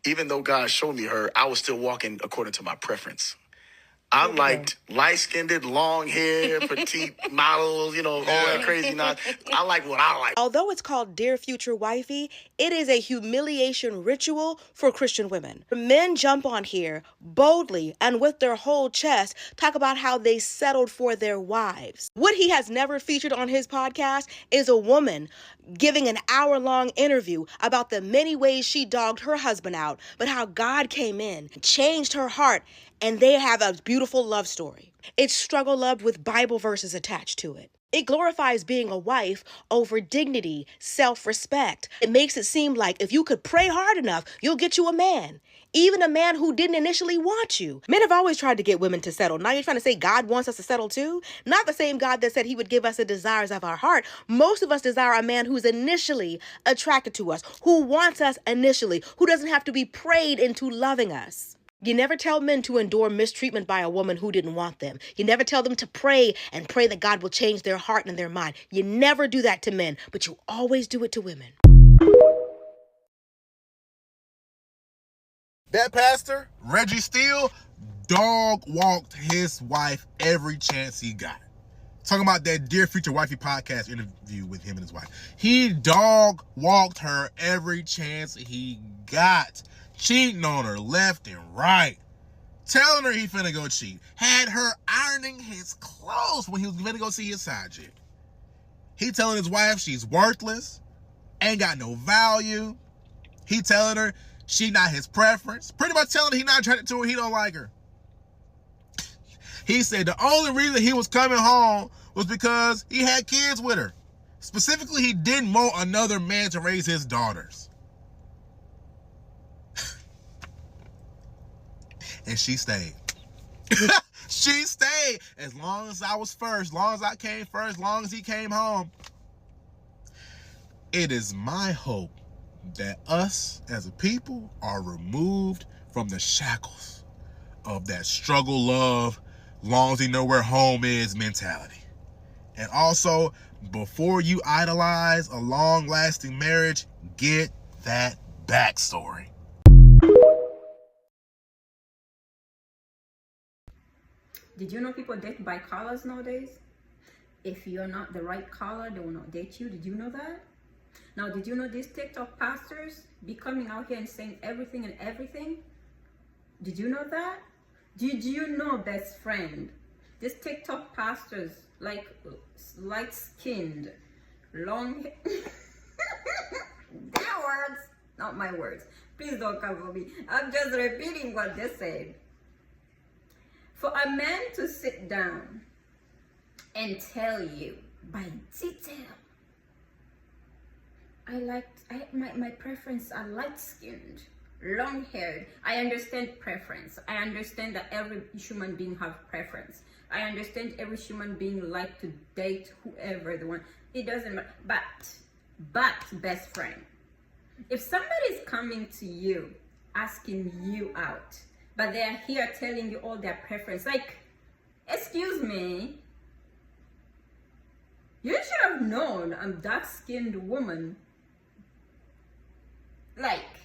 even though God showed me her, I was still walking according to my preference. I liked light-skinned, long hair, petite models, all that crazy nonsense. I like what I like. Although it's called Dear Future Wifey, it is a humiliation ritual for Christian women. Men jump on here boldly and with their whole chest talk about how they settled for their wives. What he has never featured on his podcast is a woman giving an hour-long interview about the many ways she dogged her husband out, but how God came in, changed her heart, and they have a beautiful love story. It's struggle love with Bible verses attached to it. It glorifies being a wife over dignity, self-respect. It makes it seem like if you could pray hard enough, you'll get you a man. Even a man who didn't initially want you. Men have always tried to get women to settle. Now you're trying to say God wants us to settle too? Not the same God that said he would give us the desires of our heart. Most of us desire a man who's initially attracted to us, who wants us initially, who doesn't have to be prayed into loving us. You never tell men to endure mistreatment by a woman who didn't want them. You never tell them to pray and pray that God will change their heart and their mind. You never do that to men, but you always do it to women. That pastor, Reggie Steele, dog walked his wife every chance he got. Talking about that Dear Future Wifey podcast interview with him and his wife. He dog walked her every chance he got. Cheating on her left and right. Telling her he finna go cheat. Had her ironing his clothes when he was finna go see his side chick. He telling his wife she's worthless. Ain't got no value. He telling her she not his preference. Pretty much telling her he not attracted to her. He don't like her. He said the only reason he was coming home was because he had kids with her. Specifically, he didn't want another man to raise his daughters. And she stayed. She stayed as long as I was first, as long as I came first, as long as he came home. It is my hope that us as a people are removed from the shackles of that struggle love, long as you know where home is mentality. And also, before you idolize a long-lasting marriage, get that backstory. Did you know people date by colors nowadays? If you're not the right color, they will not date you. Did you know that? Now, did you know these TikTok pastors be coming out here and saying everything and everything? Did you know that? Did you know, best friend? These TikTok pastors, like light-skinned, long their words, not my words. Please don't come for me. I'm just repeating what they said. For a man to sit down and tell you by detail, my preference are light-skinned, long-haired. I understand preference. I understand that every human being have preference. I understand every human being like to date whoever they want. It doesn't matter. But best friend, if somebody is coming to you asking you out, but they're here telling you all their preference, like, excuse me, you should have known I'm dark-skinned woman. Like,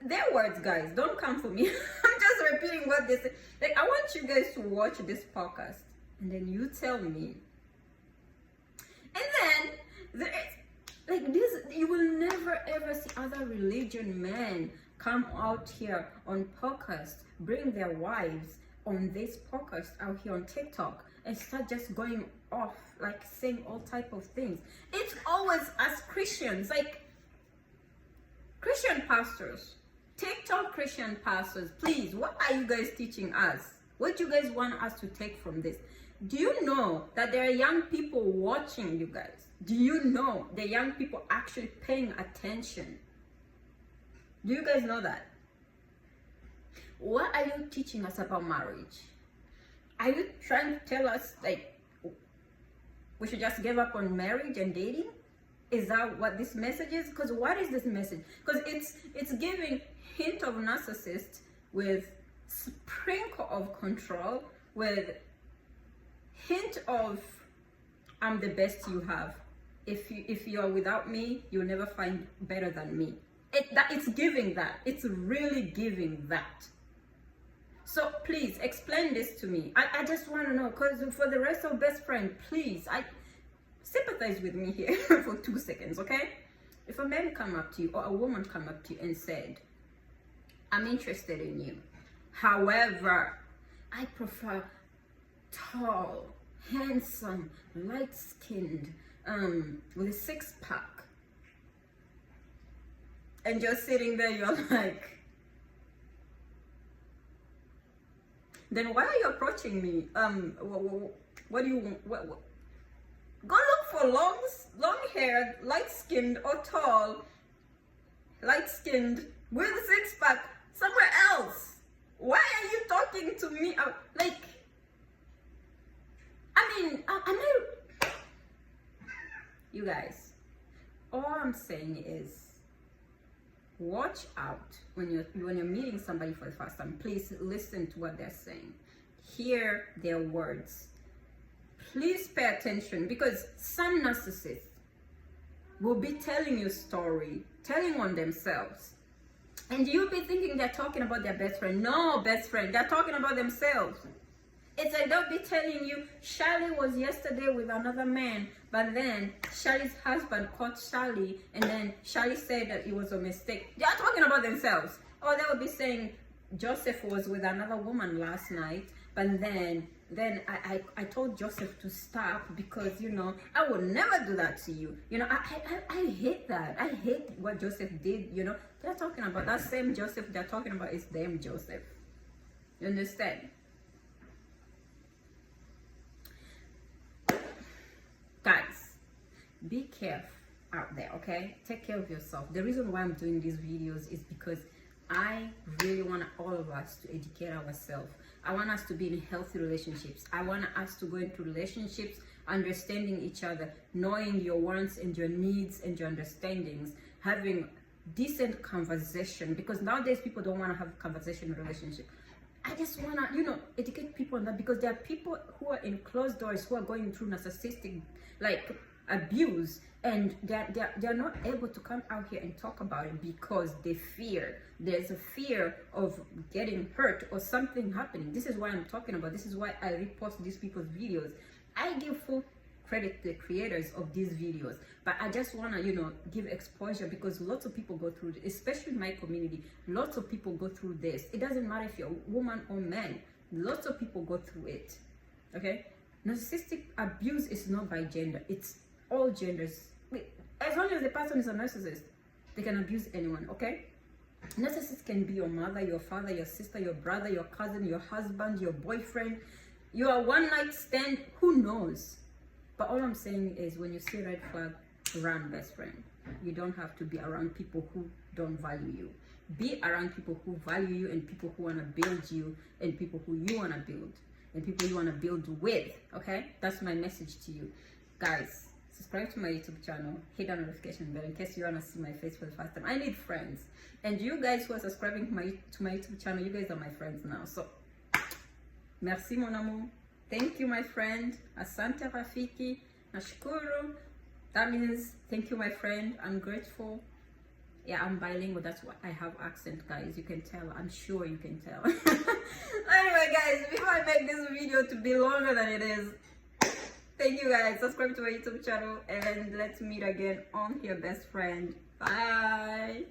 their words, guys, don't come for me. I'm just repeating what they say. Like, I want you guys to watch this podcast and then you tell me. And then there is, like, this, you will never ever see other religion men come out here on podcast, bring their wives on this podcast out here on TikTok and start just going off, like saying all type of things. It's always us Christians, like Christian pastors, TikTok Christian pastors, please, what are you guys teaching us? What do you guys want us to take from this? Do you know that there are young people watching you guys? Do you know the young people actually paying attention? Do you guys know that? What are you teaching us about marriage? Are you trying to tell us, like, we should just give up on marriage and dating? Is that what this message is? Because what is this message? Because it's giving hint of narcissist with sprinkle of control, with hint of I'm the best you have. If you are without me, you'll never find better than me. It's giving that. It's really giving that. So please explain this to me. I just want to know, because for the rest of best friend, please, I sympathize with me here for 2 seconds, okay? If a man come up to you or a woman come up to you and said, I'm interested in you. However, I prefer tall, handsome, light-skinned, with a six-pack. And just sitting there, you're like, then why are you approaching me? What do you want? Go look for long-haired, light-skinned or tall, light-skinned with a six-pack somewhere else. Why are you talking to me? Like, I mean, you guys, all I'm saying is, watch out when you're meeting somebody for the first time. Please listen to what they're saying. Hear their words. Please pay attention, because some narcissists will be telling you story, telling on themselves. And you'll be thinking they're talking about their best friend. No, best friend, they're talking about themselves. It's like they'll be telling you, Charlie was yesterday with another man, but then Charlie's husband caught Charlie, and then Charlie said that it was a mistake. They are talking about themselves. Or they will be saying, Joseph was with another woman last night, but then I told Joseph to stop because, you know, I would never do that to you. You know, I hate that. I hate what Joseph did, you know. They're talking about that same Joseph they're talking about is them Joseph. You understand? Guys, be careful out there, okay? Take care of yourself. The reason why I'm doing these videos is because I really want all of us to educate ourselves. I want us to be in healthy relationships. I want us to go into relationships understanding each other, knowing your wants and your needs and your understandings, having decent conversation, because nowadays people don't want to have conversation in relationship. I just want to, you know, educate people on that, because there are people who are in closed doors who are going through narcissistic, like, abuse, and they're not able to come out here and talk about it because they fear. There's a fear of getting hurt or something happening. This is why I'm talking about. This is why I repost these people's videos. I give full credit to the creators of these videos, but I just want to, you know, give exposure, because lots of people go through this, especially in my community. Lots of people go through this. It doesn't matter if you're a woman or man. Lots of people go through it. Okay? Narcissistic abuse is not by gender. It's all genders. As long as the person is a narcissist, they can abuse anyone. Okay? Narcissists can be your mother, your father, your sister, your brother, your cousin, your husband, your boyfriend, your one-night stand. Who knows? But all I'm saying is, when you see a red flag, run, best friend. You don't have to be around people who don't value you. Be around people who value you, and people who want to build you, and people who you want to build, and people you want to build with. Okay? That's my message to you. Guys, subscribe to my YouTube channel. Hit the notification bell in case you want to see my face for the first time. I need friends. And you guys who are subscribing to my YouTube channel, you guys are my friends now. So, merci mon amour. Thank you, my friend. Asante Rafiki. Nashukuru. That means thank you, my friend. I'm grateful. Yeah, I'm bilingual. That's why I have accent, guys. You can tell. I'm sure you can tell. Anyway, guys, before I make this video to be longer than it is, thank you, guys. Subscribe to my YouTube channel, and let's meet again on your best friend. Bye.